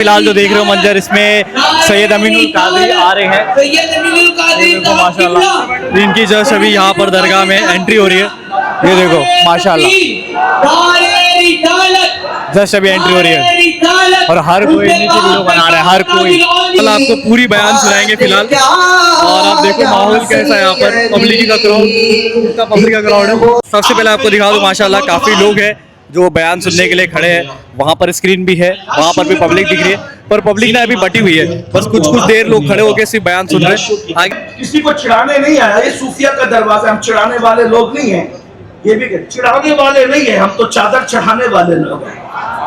فی الحال جو دیکھ رہے ہو منظر اس میں سید امین القادری آ رہے ہیں. دیکھو ماشاء اللہ ان کی جسٹ ابھی یہاں پر درگاہ میں انٹری ہو رہی ہے. یہ دیکھو ماشاء اللہ جسٹ ابھی انٹری ہو رہی ہے اور ہر کوئی انہیں کی ویڈیو بنا رہا ہے. ہر کوئی آپ کو پوری بیان سنائیں گے فی الحال. اور آپ دیکھو ماحول کیسا ہے یہاں پر, پبلک کا کراؤڈ ہے. سب سے پہلے آپ کو دکھا دوں ماشاء اللہ کافی لوگ ہیں جو بیان سننے کے لیے کھڑے ہیں. وہاں پر اسکرین بھی ہے, وہاں پر بھی پبلک دکھ رہی ہے, پر پبلک نے ابھی بٹی ہوئی ہے. بس کچھ دیر لوگ کھڑے ہو کے صرف بیان سن رہے ہیں. کسی کو چڑھانے نہیں آیا, یہ صوفیہ کا دروازہ, ہم چڑھانے والے لوگ نہیں ہیں. یہ بھی چڑھانے والے نہیں ہیں, ہم تو چادر چڑھانے والے لوگ ہیں,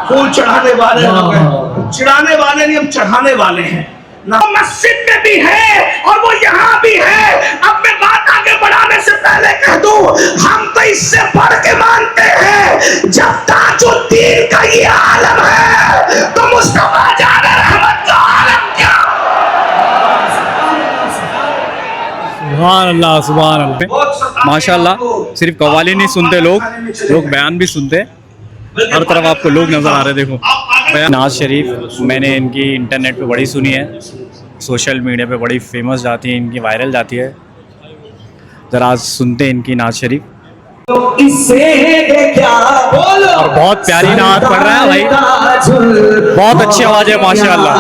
پھول چڑھانے والے لوگ ہیں. چڑھانے والے نہیں, ہم چڑھانے والے ہیں. مسجد میں بھی ہے اور وہ یہاں بھی ہے. اب میں بات آگے بڑھانے سے پہلے کہہ دوں, ہم تو اس سے بڑھ کے مانتے ہیں. جب تاج الدین کا یہ عالم ہے تو مصطفیٰ جان رحمت کا عالم کیا. سبحان اللہ سبحان اللہ ماشاء اللہ. صرف قوالی نہیں سنتے لوگ بیان بھی سنتے. ہر طرف آپ کو لوگ نظر آ رہے. دیکھو ناز شریف میں نے ان کی انٹرنیٹ پہ بڑی سنی ہے, سوشل میڈیا پہ بڑی فیمس جاتی ہے, ان کی وائرل جاتی ہے. ذرا سنتے ان کی ناز شریف. اور بہت پیاری نعت پڑھ رہا ہے بھائی, بہت اچھی آواز ہے ماشاء اللہ.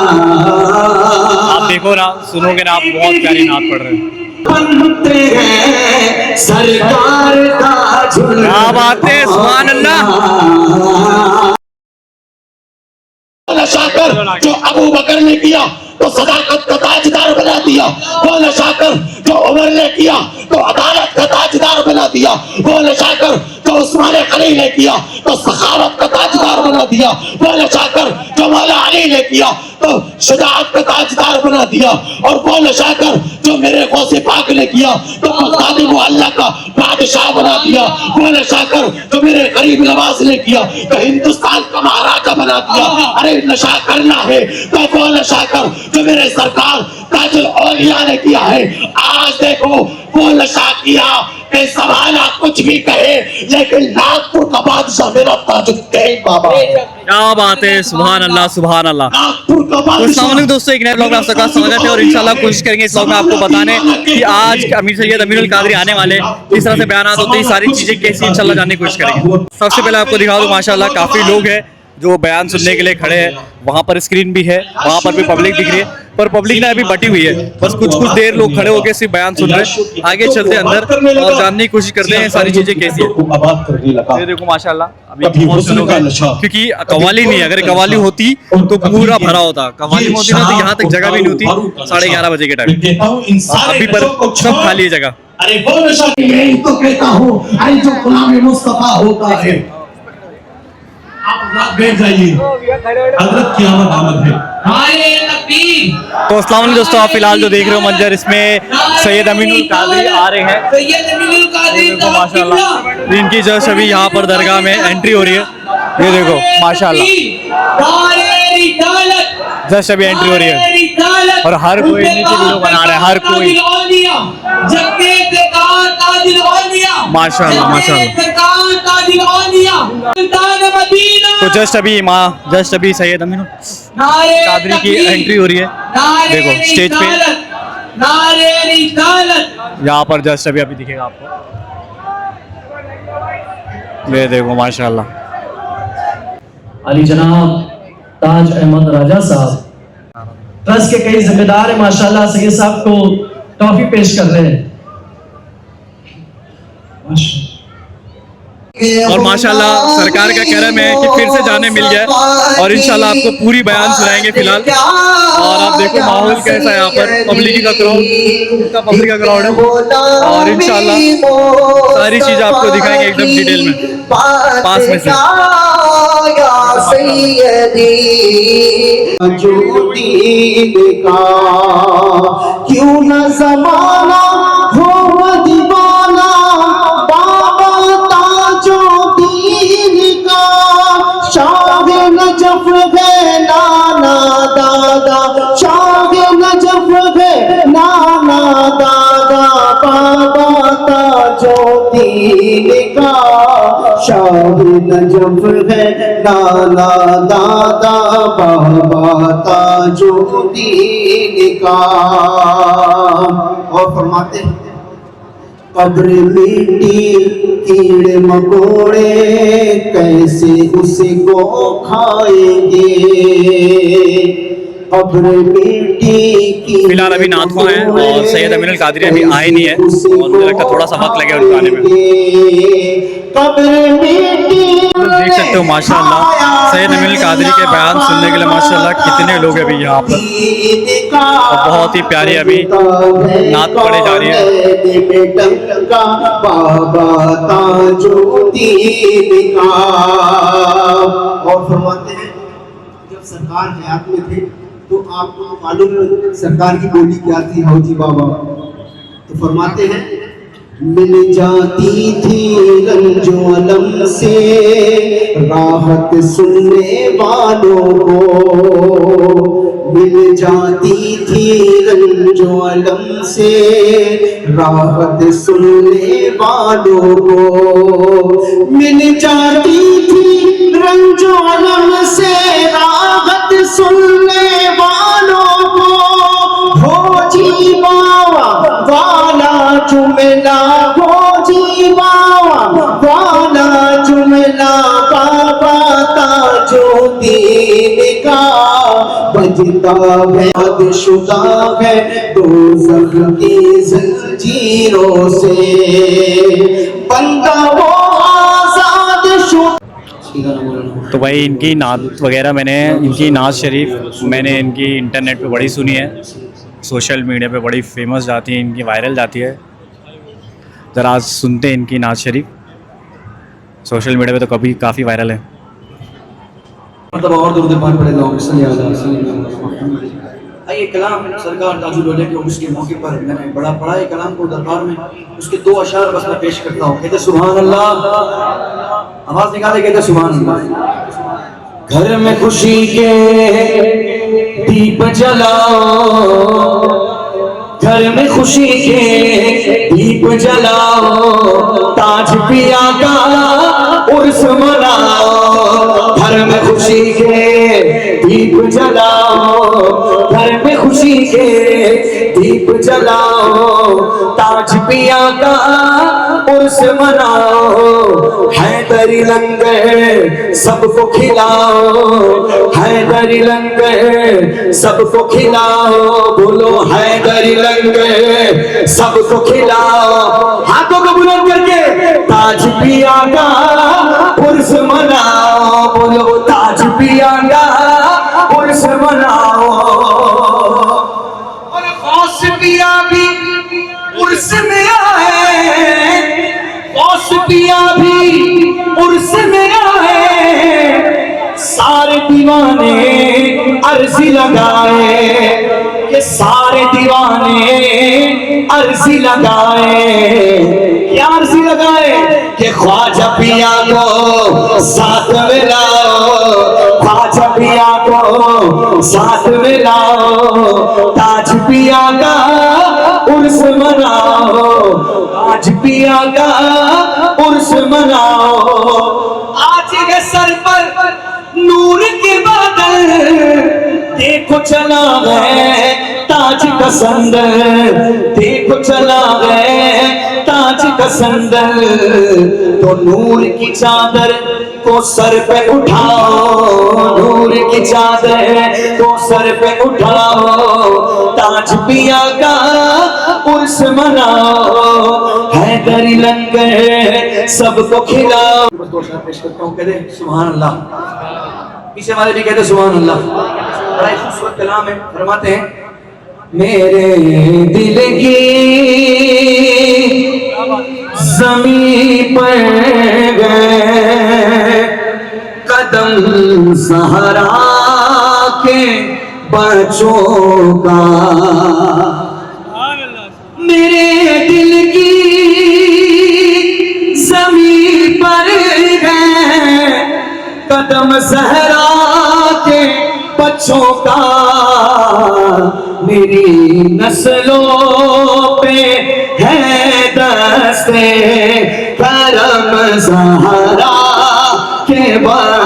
آپ دیکھو نا, سنو گے نا آپ, بہت پیاری نعت پڑھ رہے ہیں. کیا بات ہے, سبحان اللہ. نشا کر جو ابو بکر نے کیا تو صداقت کا تاجدار بنا دیا. وہ نشا کر جو عمر نے کیا تو عدالت کا تاجدار بنا دیا. وہ نشا کر جو عثمان غنی نے کیا تو سخاوت کا تاجدار بنا دیا. وہ نشا کر جو مولا علی نے کیا تو شجاعت کا تاجدار بنا دیا. اور وہ نشا کر جو میرے غوث پاک نے کیا تو بغدادی معلیٰ کا بادشاہ بنا دیا. وہ نشا کر جو میرے غریب نواز نے کیا تو ہندوستان کا مہاراجا بنا دیا. ارے نشا کرنا ہے تو وہ نشا کر جو میرے سرکار تاج الاولیاء نے کیا ہے. آج دیکھو وہ نشا کیا کہ زمانہ کچھ بھی کہے لیکن ناگپور کا بادشاہ میرا تاج الدین بابا. کیا بات ہے, سبحان اللہ سبحان اللہ. السلام علیکم دوستوں, ایک نئے بلاگ میں آپ سب کا سواگت ہے. اور انشاءاللہ کوشش کریں گے اس بلاگ میں آپ کو بتانے کہ آج امیر سید امین القادری آنے والے, کس طرح سے بیانات ہوتے ہیں, ساری چیزیں کیسی انشاءاللہ جاننے کی کوشش کریں گے. سب سے پہلے آپ کو دکھا دوں ماشاءاللہ کافی لوگ ہیں جو بیان سننے کے لیے کھڑے ہیں. وہاں پر اسکرین بھی ہے, وہاں پر بھی پبلک دکھ رہی ہے, پر پبلک نے ابھی بٹی ہوئی ہے. بس کچھ دیر لوگ کھڑے ہو کے صرف بیان سن رہے ہیں. آگے چلتے ہیں اندر اور جاننے کی کوشش کرتے ہیں ساری چیزیں کیسی ہیں. یہ دیکھو ماشاءاللہ ابھی کیونکہ قوالی نہیں ہے, اگر قوالی ہوتی تو پورا بھرا ہوتا. قوالی میں ہوتی نا تو یہاں تک جگہ بھی نہیں ہوتی 11:30 بجے کے ٹائم. ابھی پر سب خالی ہے جگہ. ارے وہ نشا یہی تو کہتا ہوں, ارے جو غلام مصطفیٰ ہوتا ہے آپ بیٹھ جائیے, حضرت کی آمد آمد ہے. تو السلام علیکم دوستوں, آپ فی الحال جو دیکھ رہے ہو منظر اس میں سید امین القادری آ رہے ہیں. دیکھو ماشاء اللہ ان کی جسٹ ابھی یہاں پر درگاہ میں انٹری ہو رہی ہے. یہ دیکھو ماشاء اللہ جسٹ ابھی انٹری ہو رہی ہے اور ہر کوئی انہیں کی ویڈیو بنا رہا ہے. ہر کوئی ماشاء اللہ ماشاء اللہ. تو جسٹ ابھی سید امین القادری کی انٹری ہو رہی ہے. دیکھو اسٹیج پہ یہاں پر جسٹ ابھی دکھے گا آپ کو. یہ دیکھو ماشاء اللہ. علی جناب تاج احمد راجہ صاحب ٹرسٹ کے کئی ذمہ دار ہیں ماشاءاللہ, سید صاحب کو ٹرافی پیش کر رہے ہیں. اور ماشاءاللہ سرکار کا کرم ہے کہ پھر سے جانے مل جائے اور انشاءاللہ آپ کو پوری بیان سنائیں گے فی الحال. اور آپ دیکھو ماحول کیسا ہے یہاں پر, پبلک کا کراؤڈ ہے. اور انشاءاللہ ساری چیزیں آپ کو دکھائیں گے ایک دم ڈیٹیل میں پاس میں سے. کیوں نہ زمانہ ہو دیوانہ بابا تاج الدین کا, شاہ نجف ہے نانا دادا, شاہ نجف ہے نانا دادا, بابا تاج الدین کا, شاہ نجف ہے نانا دادا بابا تاج الدین کا. اور فرماتے ہیں قبر مٹی کیڑے مکوڑے کیسے اس کو کھائیں گے. قبر مٹی کی فی الحال ابھی نعت خواں ہیں اور سید امین القادری ابھی آئے نہیں ہے اور مجھے لگتا ہے تھوڑا سا وقت لگے ان کو آنے میں. قبر مٹی دیکھ سکتے ہو ماشاء اللہ سید امین القادری کے بیان سننے کے لیے ماشاء اللہ کتنے لوگ ابھی یہاں پر, اور بہت ہی پیاری ابھی نعت پڑھی جا رہی ہے. بابا تاج الدین کا. اور فرماتے ہیں جب سرکار حیات میں تھے تو آپ کو معلوم ہے سرکار کی بولی کیا تھی حوجی بابا. تو فرماتے ہیں مل جاتی تھی رنج و الم سے راحت سننے والوں کو. مل جاتی تھی رنج و الم سے راحت سننے والوں کو. مل جاتی تھی رنج و الم سے راحت سننے والوں کو. ہو جی بابا والا جملہ ہو جی بابا والا جملہ بابا تاج الدین کا بجتا ہے بد شدہ ہے دوزخ کی زنجیروں سے بندہ وہ آزاد شدہ. تو بھائی ان کی نعت وغیرہ میں نے ان کی نعت شریف میں نے ان کی انٹرنیٹ پہ بڑی سنی ہے, سوشل میڈیا پہ بڑی فیمس جاتی ہے, ان کی وائرل جاتی ہے. ذرا سنتے ہیں ان کی نعت شریف, سوشل میڈیا پہ تو کبھی کافی وائرل ہے. مرتبہ اور درود پاک پڑھے اللہم صلی اللہ علیہ وسلم. یہ کلام سرکار تاج الدولہ کے عرس کے موقع پر میں نے بڑا پڑھا ہے کلام کو دربار میں, اس کے 2 اشعار بس میں پیش کرتا ہوں. کہتے سبحان اللہ, آواز نکالے کہتے سبحان اللہ. گھر میں خوشی کے دیپ جلاؤ, گھر میں خوشی کے دیپ جلاؤ, تاج پیا کا عرس مناؤ. گھر میں خوشی کے دیپ جلاؤ, گھر میں خوشی کے دیپ جلاؤ, تاج پیا کا عرس مناؤ. حیدری لنگر سب کو کھلاؤ, حیدری لنگر سب کو کھلاؤ. بولو حیدری لنگر سب کو کھلاؤ. ہاتھوں کو بلند کر کے تاج پیا کا عرس مناؤ. بولو تاج پیا کا عرس مناؤ. اور غوث پیا بھی عرس میں آئے, غوث پیا بھی عرس میں آئے. سارے دیوانے عرضی لگائے, کہ سارے دیوانے عرضی لگائے. کیا عرضی لگائے کہ خواجہ پیا کو ساتھ میں لاؤ, خواجہ پیا کو ساتھ میں لاؤ. تاج پیا کا عرس مناؤ, تاج پیا کا عرس مناؤ. آج ہے سر پر نور کے بادل, دیکھو چلا گئے تاج کا سندر, دیکھو چلا گئے تاج کا سندر. تو نور کی چادر کو سر پہ اٹھاؤ, نور کی چادر کو سر پہ اٹھاؤ. تاج پیا کا عرس مناؤ, حیدری لنگر سب کو کھلاؤ. بس 2 اشعار پیش کرتا ہوں, کہتے سبحان اللہ. پیچھے والے بھی کہتے سبحان اللہ. بڑا ہی خوبصورت کلام ہے. فرماتے ہیں میرے دل کی زمین پر گئے قدم سہارا کے بچوں کا. میرے دل کی زمین پر گئے قدم زہرا کے بچوں کا. میری نسلوں پہ ہے دستے کرم زہرا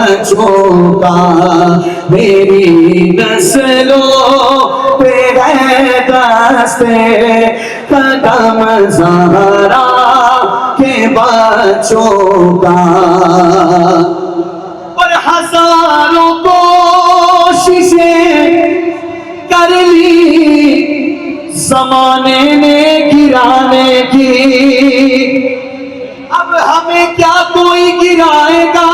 بچوں کا میری نسلوں پہ ہے دست قدم زہرا کے بچوں کا. اور ہزاروں کوششیں کر لی زمانے نے گرانے کی، اب ہمیں کیا کوئی گرائے گا،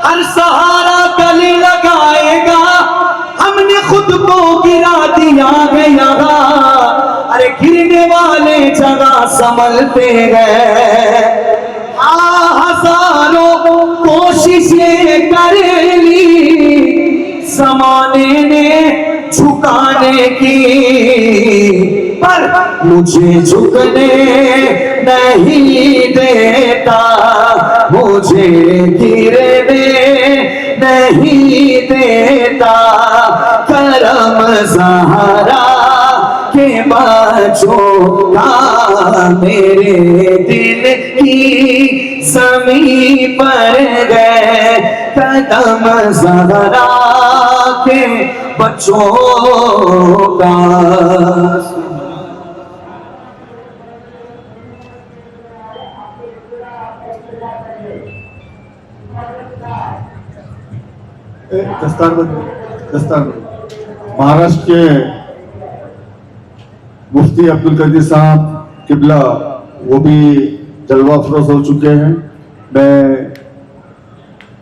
ہر سہارا گلے لگائے گا، ہم نے خود کو گرا دیا ہے یہاں، ارے گرنے والے جگہ سنبھلتے ہیں. ہزاروں کوششیں کر لی زمانے نے جھکانے کی، پر مجھے جھکنے نہیں دیتا، مجھے گرنے نہیں دیتا. کرم زہرا کے بچوں کا میرے دل کی زمین پر گئے قدم زہرا کے بچوں کا. مہاراشٹر کے مفتی عبد القادر صاحب قبلہ وہ بھی جلوہ افروز ہو چکے ہیں. میں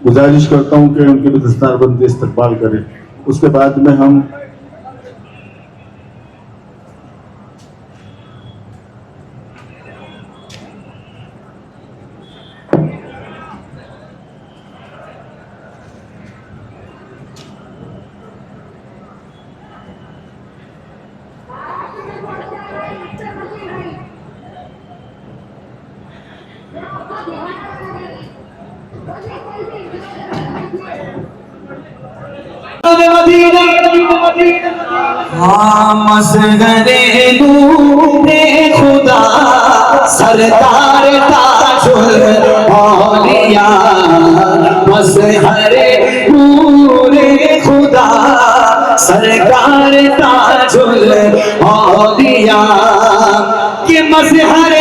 گزارش کرتا ہوں کہ ان کے بھی دستار بندی استقبال کریں. اس کے بعد میں ہم مصغر نور خدا سرکار تاج الاولیاء، مظہر نور خدا سرکار تاج الاولیاء کہ مظہر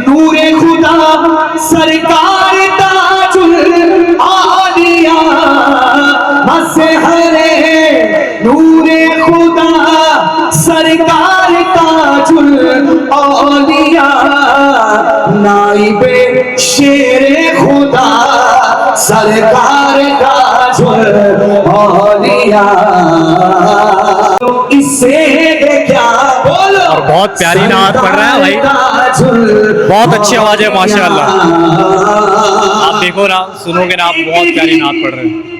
نور خدا سرکار تاج الاولیاء، مظہر نور خدا سرکار تاج الاولیاء، نائب شیر خدا سرکار تاج الاولیاء. اس سے کیا بولو. اور بہت پیاری نعت پڑھ رہا ہے بھائی، بہت اچھی آواز ہے ماشاءاللہ. آپ دیکھو نا، سنو گے نا، آپ بہت پیاری نعت پڑھ رہے ہیں.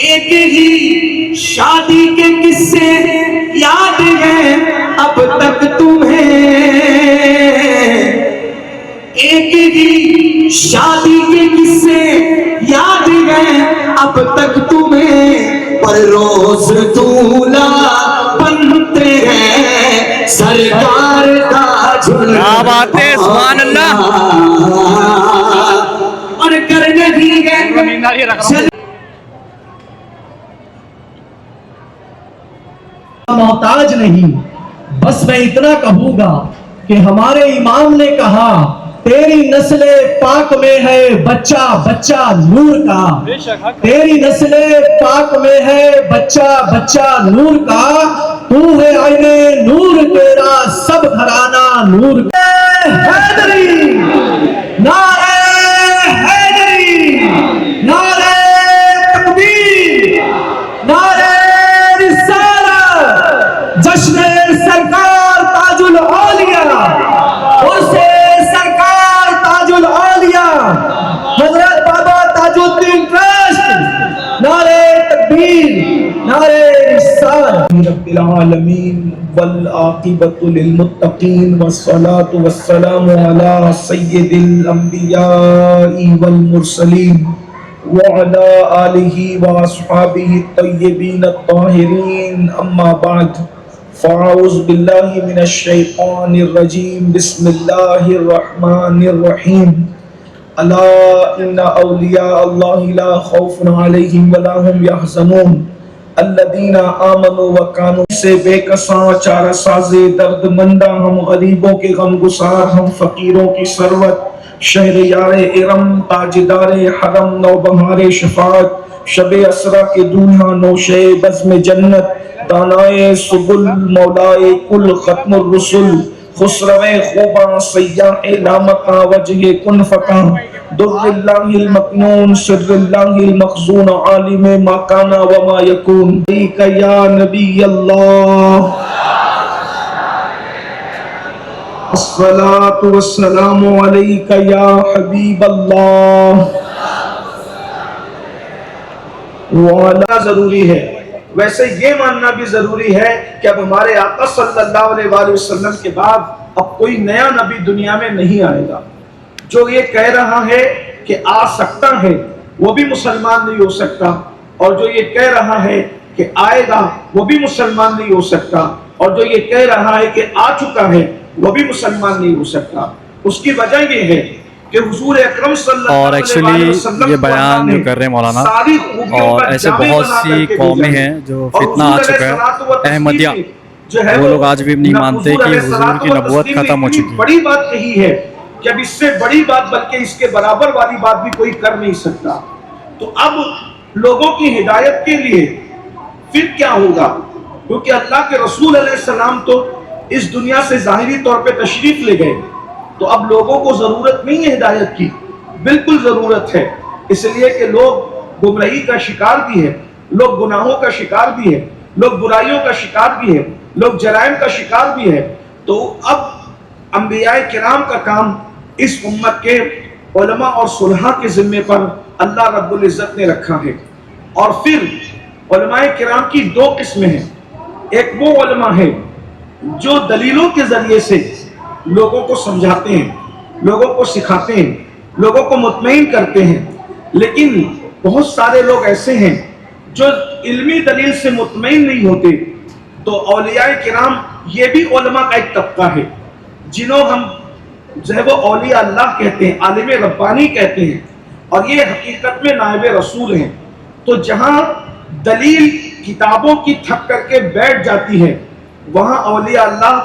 ایک ہی شادی کے قصے یاد ہیں اب تک تمہیں، ایک ہی شادی کے قصے یاد ہیں اب تک تمہیں، پر روز دولہا بنتے ہیں سرکار تاج کیا بات ہے، سبحان اللہ. اور کرنے بھی گئے محتاج نہیں. بس میں اتنا کہوں گا کہ ہمارے امام نے کہا تیری نسل پاک میں ہے بچہ بچہ نور کا، تیری نسل پاک میں ہے بچہ بچہ نور کا، تو ہے عین نور تیرا سب گھرانہ نور کا. حیدری نعرہ حیدری، نعرہ تکبیر، نعرہ جشن سرکار تاج الاولیاء، عرس سرکار تاج الاولیاء حضرت بابا تاج الدین ٹرسٹ. نعرہ تکبیر، نعرہ رسالت. رب العالمین والعاقبۃ للمتقین والصلاة والسلام علی سید الانبیاء والمرسلین وعلی آلہ واصحابہ الطیبین الطاہرین. اما بعد فاعوذ باللہ من الشیطان الرجیم بسم اللہ الرحمن الرحیم الا ان اولیاء اللہ لا خوف علیہم ولا هم یحزنون الذین آمنوا وکانوا سے بے کساں چارہ ساز درد مندہ، ہم غریبوں کے غم گسار، ہم فقیروں کی ثروت، شہریار ارم تاجدار حرم نوبہار شفاعت، شب اسرا کے دولہا نوشے بزم جنت، دانائے سبل مولائے کل ختم الرسل، خسرو خوباں سیاح لامکاں وجہ کن فکاں، در اللہ المکنون سر اللہ المخزون عالم ما کانا وما یکون، علیک یا نبی اللہ الصلاة والسلام علیک یا حبیب اللہ۔ وعلا ضروری ہے، ویسے یہ ماننا بھی ضروری ہے کہ اب ہمارے آقا صلی اللہ علیہ وآلہ وسلم کے بعد اب کوئی نیا نبی دنیا میں نہیں آئے گا۔ جو یہ کہہ رہا ہے کہ آ سکتا ہے وہ بھی مسلمان نہیں ہو سکتا، اور جو یہ کہہ رہا ہے کہ آئے گا وہ بھی مسلمان نہیں ہو سکتا، اور جو یہ کہہ رہا ہے کہ آ چکا ہے وہ بھی مسلمان نہیں ہو سکتا۔ اس کی وجہ یہ ہے کہ حضور اکرم صلی اللہ علیہ وسلم یہ بیان جو کر رہے ہیں مولانا، اور ایسے بہت سی قومیں ہیں جو فتنہ آ چکا ہے، احمدیہ وہ لوگ آج بھی نہیں مانتے کہ حضور کی نبوت ختم ہو چکی ہے۔ بڑی بات یہی ہے کہ اب اس سے بڑی بات بلکہ اس کے برابر والی بات بھی کوئی کر نہیں سکتا۔ تو اب لوگوں کی ہدایت کے لیے پھر کیا ہوگا؟ کیونکہ اللہ کے رسول علیہ السلام تو اس دنیا سے ظاہری طور پہ تشریف لے گئے، تو اب لوگوں کو ضرورت نہیں ہے ہدایت کی، بالکل ضرورت ہے، اس لیے کہ لوگ گمراہی کا شکار بھی ہے، لوگ گناہوں کا شکار بھی ہے، لوگ برائیوں کا شکار بھی ہے، لوگ جرائم کا شکار بھی ہے۔ تو اب انبیاء کرام کا کام اس امت کے علماء اور صلحاء کے ذمے پر اللہ رب العزت نے رکھا ہے۔ اور پھر علماء کرام کی دو قسمیں ہیں، ایک وہ علماء ہیں جو دلیلوں کے ذریعے سے لوگوں کو سمجھاتے ہیں، لوگوں کو سکھاتے ہیں، لوگوں کو مطمئن کرتے ہیں، لیکن بہت سارے لوگ ایسے ہیں جو علمی دلیل سے مطمئن نہیں ہوتے۔ تو اولیاء کرام یہ بھی علماء کا ایک طبقہ ہے جنہوں ہم جو ہے وہ اولیاء اللہ کہتے ہیں، عالم ربانی کہتے ہیں، اور یہ حقیقت میں نائب رسول ہیں۔ تو جہاں دلیل کتابوں کی تھک کر کے بیٹھ جاتی ہے، وہاں اولیاء اللہ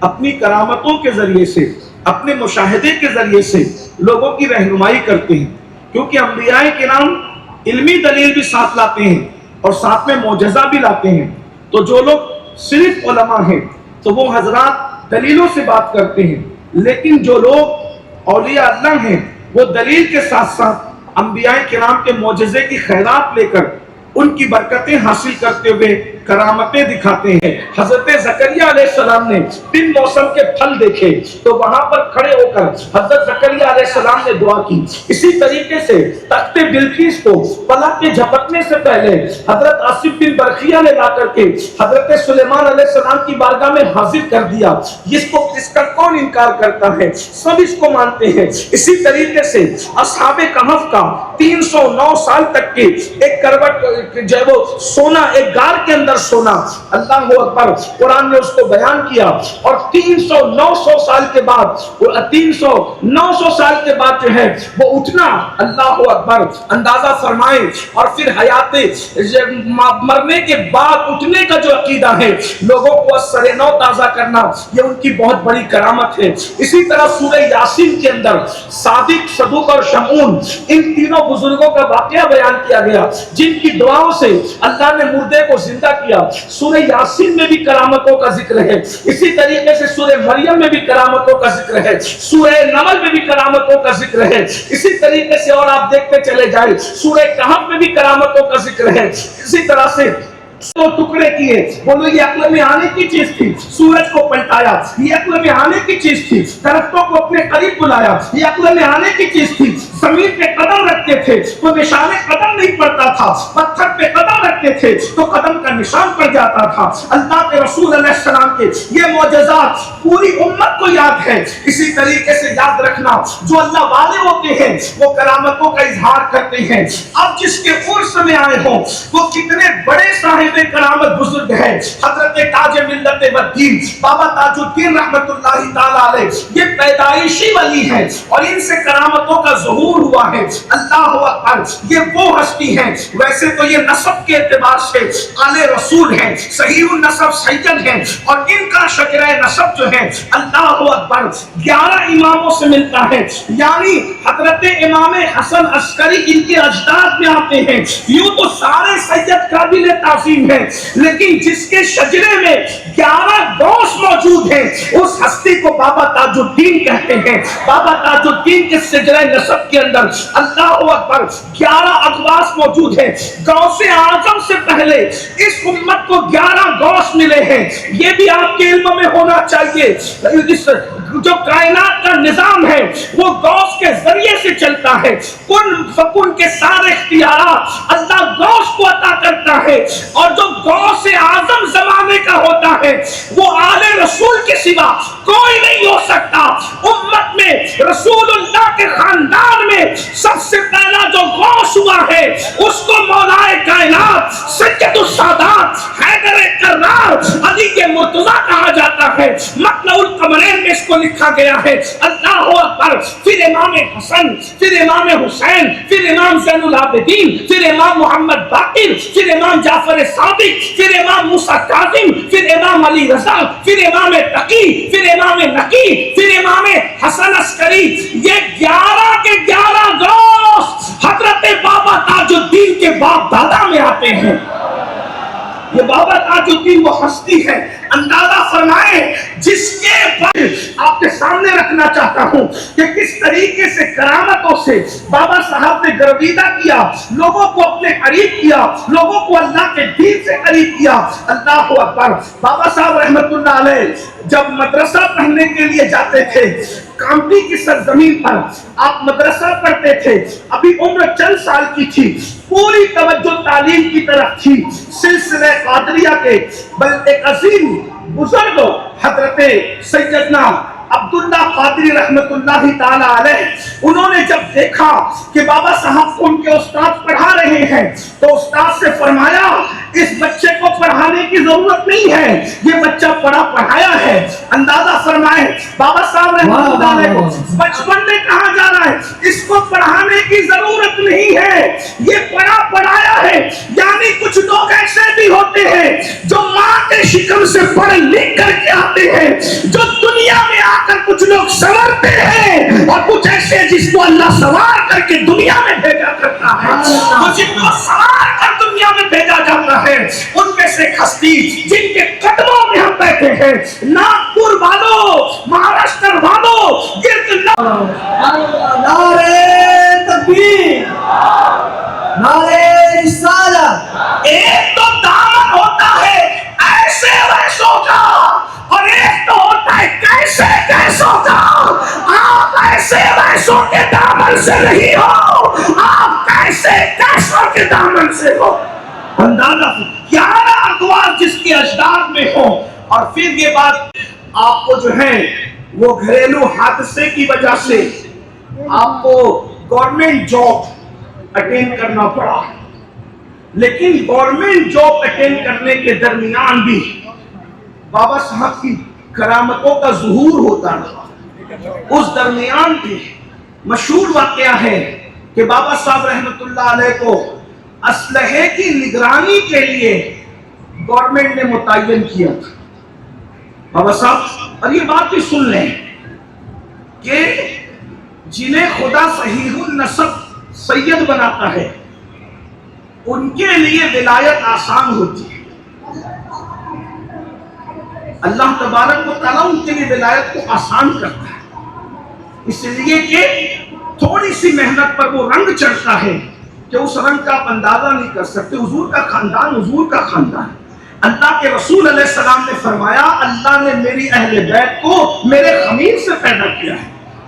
اپنی کرامتوں کے ذریعے سے، اپنے مشاہدے کے ذریعے سے لوگوں کی رہنمائی کرتے ہیں، کیونکہ انبیاء کرام علمی دلیل بھی ساتھ لاتے ہیں اور ساتھ میں معجزہ بھی لاتے ہیں۔ تو جو لوگ صرف علماء ہیں تو وہ حضرات دلیلوں سے بات کرتے ہیں، لیکن جو لوگ اولیاء اللہ ہیں وہ دلیل کے ساتھ ساتھ انبیاء کرام کے معجزے کی خیرات لے کر ان کی برکتیں حاصل کرتے ہوئے کرامتیں دکھاتے ہیں۔ حضرت زکریا علیہ السلام نے بن موسم کے پھل دیکھے تو وہاں پر کھڑے ہو کر حضرت زکریا علیہ السلام نے دعا کی۔ اسی طریقے سے تخت بلقیس کو پلک کے جھپکنے سے پہلے حضرت آصف بن برخیہ نے لا کر کے حضرت سلیمان علیہ السلام کی بارگاہ میں حاضر کر دیا۔ اس کا کون انکار کرتا ہے؟ سب اس کو مانتے ہیں۔ اسی طریقے سے اصحاب کہف کا 309 سال تک کے ایک کروٹ جو ہے وہ سونا، ایک غار کے اندر سونا، اللہ اکبر، قرآن نے اس کو بیان کیا۔ اور 900 سال کے بعد جو ہے وہ اٹھنا، اللہ اکبر، اندازہ فرمائیں۔ اور پھر حیات مرنے کے بعد اٹھنے کا جو عقیدہ ہے، لوگوں کو سر نو تازہ کرنا، یہ ان کی بہت بڑی کرامت ہے۔ اسی طرح سورہ یاسین کے اندر صادق، صدوق اور شمعون، ان تینوں بزرگوں کا واقعہ بیان کیا گیا جن کی دعاؤں سے اللہ نے مردے کو زندہ کیا۔ سورہ یاسین میں بھی کرامتوں کا ذکر ہے، اسی طریقے سے سورہ مریم میں بھی کرامتوں کا ذکر ہے، سورہ نمل میں بھی کرامتوں کا ذکر ہے، اسی طریقے سے اور آپ دیکھتے چلے جائیں سورہ کہف میں بھی کرامتوں کا ذکر ہے۔ اسی طرح سے تو ٹکڑے کیے، بولو یہ عقل میں آنے کی چیز تھی، سورج کو پلٹایا یہ عقل میں آنے کی چیز تھی، درختوں کو اپنے قریب بلایا یہ عقل میں آنے کی چیز تھی، زمین پہ قدم رکھتے تھے تو نشان قدم نہیں پڑتا تھا، پتھر پہ قدم رکھتے کرتے تھے تو قدم کا نشان پڑ جاتا تھا. اللہ کے رسول علیہ السلام کے یہ معجزات پوری امت کو یاد ہے. اسی طریقے سے یاد رکھنا جو اللہ والے ہوتے ہیں وہ کرامتوں کا اظہار کرتے ہیں. اب جس کے عرس میں آئے ہوں وہ کتنے بڑے صاحب کرامت بزرگ ہیں. حضرت تاج ملت والدین بابا تاج الدین رحمت اللہ تعالی علیہ یہ پیدائشی ولی ہیں اور ان سے کرامتوں کا ظہور ہوا ہے. اللہ اکبر. یہ وہ ہستی ہیں ویسے تو یہ نسب کے اعتبار سے آل رسول ہیں, صحیح النسب سید ہیں, اور ان کا شجرہ نسب جو ہے اللہ اکبر 11 اماموں سے ملتا ہے. یعنی حضرت امام حسن عسکری ان کے اجداد میں آتے ہیں. یوں تو سارے سید قابل تعظیم ہیں لیکن جس کے شجرے میں 11 غوث موجود ہیں اس ہستی کو بابا تاج الدین کہتے ہیں. بابا تاج الدین کے شجرہ نسب کے اندر اللہ اکبر 11 اغواص موجود ہیں. غوث اعظم سے پہلے اس امت کو 11 غوث ملے ہیں. یہ بھی آپ کے علم میں ہونا چاہیے. اس جو کائنات کا نظام ہے وہ غوث کے ذریعے سے چلتا ہے. کن فکن کے سارے اختیارات اللہ غوث کو عطا کرتا ہے اور جو غوث اعظم زمانے کا ہوتا ہے وہ آل رسول کے سوا کوئی نہیں ہو سکتا. امت میں رسول اللہ کے خاندان میں سب سے پہلا جو غوث ہوا ہے اس کو مولا کائنات سید السادات حیدر کرار علی کے مرتضیٰ کہا جاتا ہے. مطلع القمرین میں اس کو لکھا گیا ہے. اللہ اکبر. پھر امام حسن, پھر امام حسین, پھر امام زین العابدین, پھر امام محمد باقر, پھر امام جعفر صادق, پھر امام موسیٰ کاظم, پھر امام علی رضا, پھر امام تقی, پھر امام نقی, پھر امام حسن عسکری. یہ 11 کے 11 غوث حضرت بابا تاج الدین کے باپ دادا میں آتے ہیں. یہ بابا تاج الدین وہ ہستی ہے. اندازہ فرمائیں جس کے بارے آپ کے سامنے رکھنا چاہتا ہوں کہ کس طریقے سے کرامتوں سے بابا صاحب نے گرویدہ کیا, لوگوں کو اپنے قریب کیا, لوگوں کو اللہ کے دین سے قریب کیا. اللہ اکبر. بابا صاحب رحمت اللہ علیہ جب مدرسہ پڑھنے کے لیے جاتے تھے کامٹی کی سرزمین پر آپ مدرسہ پڑھتے تھے, ابھی عمر چند سال کی تھی, پوری توجہ تعلیم کی طرف تھی. سلسلہ قادریہ کے بل ایک عظیم بزرگ حضرت سیدنا عبداللہ قادری رحمت اللہ تعالی علیہ انہوں نے جب دیکھا کہ بابا صاحب کو ان کے استاد پڑھا رہے ہیں تو استاد سے فرمایا اس بچے کو پڑھانے کی ضرورت نہیں ہے, یہ بچہ پڑھا پڑھایا ہے. اندازہ فرمائیں بابا صاحب رحمت اللہ علیہ کو بچپن میں کہا جا رہا ہے اس کو پڑھانے کی ضرورت نہیں ہے, یہ پڑھا پڑھایا ہے. یعنی کچھ لوگ ایسے بھی ہوتے ہیں جو ماں کے شکم سے پڑھ لکھ کر کے آتے ہیں, جو دنیا میں آ کر کچھ لوگ سنورتے ہیں اور کچھ ایسے جس کو اللہ سوار کر کے دنیا میں بھیجا کرتا ہے. تو جن کو سوار کر دنیا میں بھیجا جاتا ہے ان میں سے ہستی جن کے قدموں میں ہم بیٹھے ہیں, ناگپور والوں, مہاراشٹر والوں, گرد نعرے تکبیر, نعرے رسالت. ایک تو دامن ہوتا ہے ایسے ویسوں کا اور ایک تو ہوتا ہے کیسے کیسوں کا. آپ ایسے ویسوں کے دامن سے نہیں ہو, آپ کیسے کیسوں کے دامن سے ہو. اندازہ 11 اقوال جس کے اجداد میں ہو. اور پھر یہ بات آپ کو جو ہے وہ گھریلو حادثے کی وجہ سے آپ کو گورنمنٹ جاب اٹینڈ کرنا پڑا, لیکن گورنمنٹ جاب اٹینڈ کرنے کے درمیان بھی بابا صاحب کی کرامتوں کا ظہور ہوتا رہا. اس درمیان بھی مشہور واقعہ ہے کہ بابا صاحب رحمت اللہ علیہ کو اسلحے کی نگرانی کے لیے گورنمنٹ نے متعین کیا تھا. بابا صاحب, اور یہ بات بھی سن لیں کہ جنہیں خدا صحیح النسب سید بناتا ہے ان کے لیے ولایت آسان ہوتی ہے. اللہ تبارک و تعالیٰ ان کے لیے ولایت کو آسان کرتا ہے, اس لیے کہ تھوڑی سی محنت پر وہ رنگ چڑھتا ہے کہ اس رنگ کا آپ اندازہ نہیں کر سکتے. حضور کا خاندان حضور کا خاندان. اللہ کے رسول علیہ السلام نے فرمایا اللہ نے میری اہل بیت کو میرے خمیر سے پیدا کیا ہے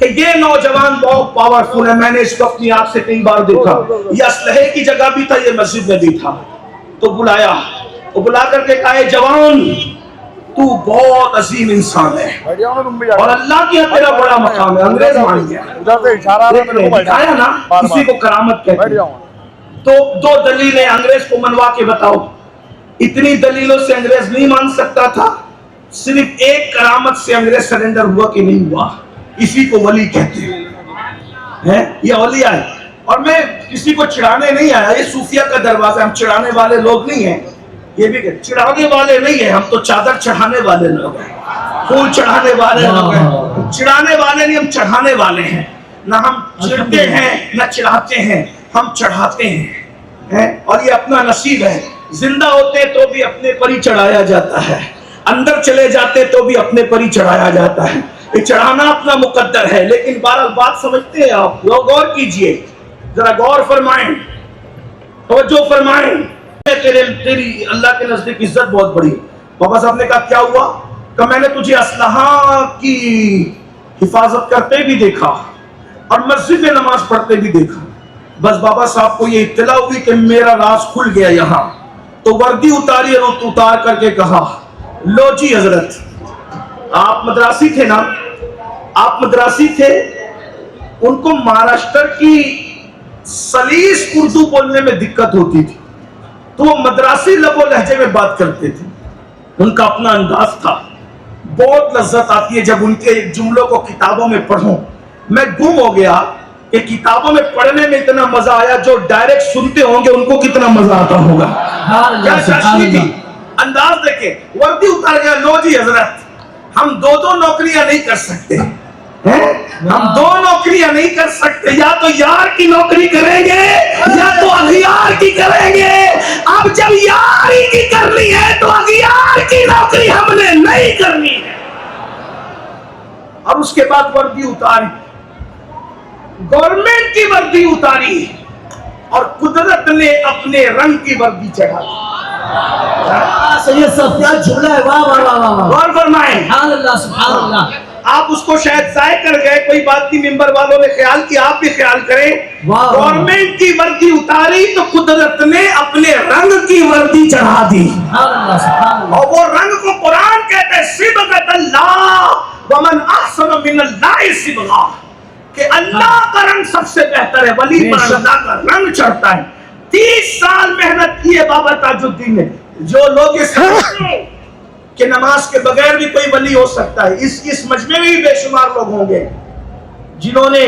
کہ یہ نوجوان بہت پاورفل ہے، میں نے اس کو اپنی آنکھ سے کئی بار دیکھا، یہ اسلحے کی جگہ بھی تھا، یہ مسجد میں بھی تھا. تو بلایا، وہ بلا کر کے کہا اے جوان تو بہت عظیم انسان ہے اور اللہ کی تیرا بڑا مقام ہے. انگریز مان گیا، دکھایا نا کسی کو کرامت کہتے ہیں. تو دو دلیلیں انگریز کو منوا کے بتاؤ. اتنی دلیلوں سے انگریز نہیں مان سکتا تھا، صرف ایک کرامت سے انگریز سرنڈر ہوا کہ نہیں ہوا. اسی کو ولی کہتے ہیں، یہ اولیاء ہے. اور میں کسی کو چڑھانے نہیں آیا، یہ صوفیہ کا دروازہ، ہم چڑھانے والے لوگ نہیں ہیں. یہ بھی کہ چڑھانے والے نہیں ہیں، ہم تو چادر چڑھانے والے لوگ ہیں، پھول چڑھانے والے لوگ ہیں. چڑھانے والے نہیں، ہم چڑھانے والے ہیں. نہ ہم چڑھتے ہیں نہ چڑھاتے ہیں، ہم چڑھاتے ہیں. اور یہ اپنا نصیب ہے. زندہ ہوتے تو بھی اپنے پر ہی چڑھایا جاتا ہے، اندر چلے جاتے تو بھی اپنے پر ہی چڑھایا جاتا ہے. یہ چڑھانا اپنا مقدر ہے. لیکن بہرحال بات سمجھتے ہیں آپ لوگ، غور کیجئے، ذرا غور فرمائیں، توجہ فرمائیں. تیری اللہ کے نزدیک عزت بہت بڑی. بابا صاحب نے کہا کیا ہوا؟ کہ میں نے تجھے اسلحہ کی حفاظت کرتے بھی دیکھا اور مسجد میں نماز پڑھتے بھی دیکھا. بس بابا صاحب کو یہ اطلاع ہوئی کہ میرا راز کھل گیا یہاں. تو وردی اتاری اور اتار کر کے کہا لو جی حضرت، آپ مدراسی تھے نا، آپ مدراسی تھے. ان کو مہاراشٹر کی سلیس اردو بولنے میں دقت ہوتی تھی تو وہ مدراسی لب و لہجے میں بات کرتے تھے. ان کا اپنا انداز تھا. بہت لذت آتی ہے جب ان کے جملوں کو کتابوں میں پڑھوں. میں گم ہو گیا کہ کتابوں میں پڑھنے میں اتنا مزہ آیا، جو ڈائریکٹ سنتے ہوں گے ان کو کتنا مزہ آتا ہوگا. کیا چاشنی تھی، انداز دیکھیں. وردی اتار گیا، لو جی حضرت ہم دو نوکریاں نہیں کر سکتے، ہم دو نوکریاں نہیں کر سکتے، یا تو یار کی نوکری کریں گے یا تو اغیار کی کریں گے. اب جب یار ہی کی کرنی ہے تو اغیار کی نوکری ہم نے نہیں کرنی ہے. اور اس کے بعد وردی اتاری، گورنمنٹ کی وردی اتاری اور قدرت نے اپنے رنگ کی وردی چڑھا. سید صاحب کیا جملہ ہے، واہ واہ واہ واہ. غور فرمائیں. سبحان اللہ سبحان اللہ. آپ اس کو شاید ضائع کر گئے، کوئی بات نہیں، ممبر والوں نے خیال کیا، آپ بھی خیال کریں. گورنمنٹ کی وردی اتاری تو قدرت نے اپنے رنگ کی وردی چڑھا دی. اور وہ رنگ کو قرآن کہتا ہے صبغۃ اللہ ومن احسن من اللہ صبغہ، کہ اللہ کا رنگ سب سے بہتر ہے. ولی پر اللہ کا رنگ چڑھتا ہے. 30 سال محنت کی ہے بابا تاج الدین نے. جو لوگ یہ سمجھتے ہیں کہ نماز کے بغیر بھی کوئی ولی ہو سکتا ہے، اس مجمع میں بھی بے شمار لوگ ہوں گے جنہوں نے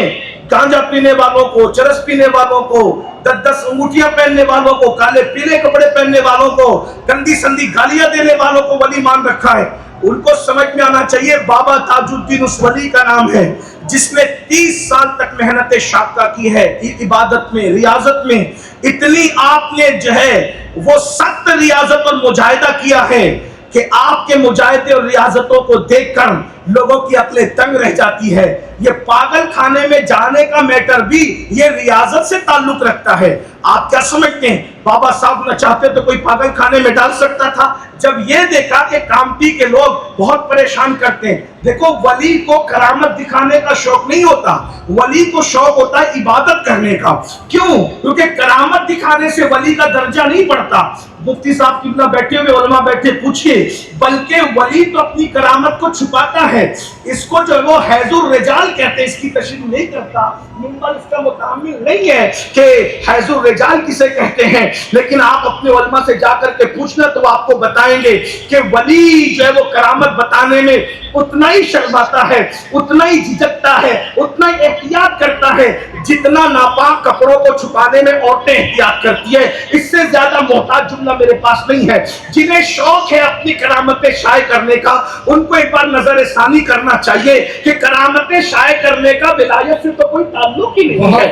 گانجا پینے والوں کو، چرس پینے والوں کو، 10 انگوٹھیاں پہننے والوں کو، کالے پیلے کپڑے پہننے والوں کو، گندی سندی گالیاں دینے والوں کو ولی مان رکھا ہے. ان کو سمجھ میں آنا چاہیے بابا تاج الدین اس ولی کا نام ہے جس نے 30 سال تک محنت شاقہ کی ہے عبادت میں، ریاضت میں. اتنی آپ نے جو ہے وہ سخت ریاضت اور مجاہدہ کیا ہے کہ آپ کے مجاہدے اور ریاضتوں کو دیکھ کر لوگوں کی عقلیں تنگ رہ جاتی ہے. یہ پاگل خانے میں جانے کا میٹر بھی یہ ریاضت سے تعلق رکھتا ہے. آپ کیا سمجھتے ہیں بابا صاحب نہ چاہتے تو کوئی پاگل خانے میں ڈال سکتا تھا؟ جب یہ دیکھا کہ کامٹی کے لوگ بہت پریشان کرتے ہیں. دیکھو ولی کو کرامت دکھانے کا شوق نہیں ہوتا، ولی کو شوق ہوتا ہے عبادت کرنے کا. کیوں؟ کیونکہ کرامت دکھانے سے ولی کا درجہ نہیں بڑھتا. مفتی صاحب قبلہ بیٹھے ہوئے، علماء بیٹھے، پوچھئے. بلکہ ولی تو اپنی کرامت کو چھپاتا ہے. اس کو جو وہ حیض الرجال کہتے ہیں، اس کی تشریح نہیں کرتا، ممبر اس کا متعامل نہیں ہے کہ حیض الرجال کسے کہتے ہیں. لیکن آپ اپنے علماء سے جا کر کے پوچھنا تو آپ کو بتائیں گے کہ ولی جو ہے وہ کرامت بتانے میں اتنا ہی شرماتا ہے، اتنا ہی جھجکتا ہے، اتنا ہی احتیاط کرتا ہے جتنا ناپاک کپڑوں کو چھپانے میں عورتیں احتیاط کرتی ہے. اس سے زیادہ محتاج جملہ میرے پاس نہیں ہے. جنہیں شوق ہے اپنی کرامتیں شائع کرنے کا، ان کو ایک بار نظر ثانی کرنا چاہیے کہ کرامتیں شائع کرنے کا ولایت سے تو کوئی تعلق ہی نہیں ہے.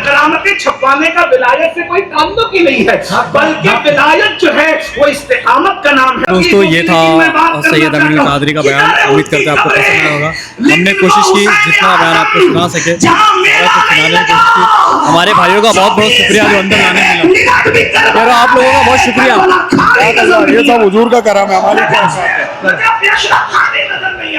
کرامتیں چھپانے کا ولایت سے کوئی تعلق ہی نہیں ہے، بلکہ ولایت جو ہے وہ استقامت کا نام ہے. دوستو یہ تھا سید امین القادری کا بیان. امید کرتے ہیں آپ کو پسند آیا ہوگا. ہم نے کوشش کی جتنا بیان آپ کو سنا سکے سنانے کی کوشش کی. ہمارے بھائیوں کا بہت بہت شکریہ جو اندر لانے ملا. یار آپ لوگوں کا بہت شکریہ. یہ سب حضور کا کرم ہے، ہماری کیا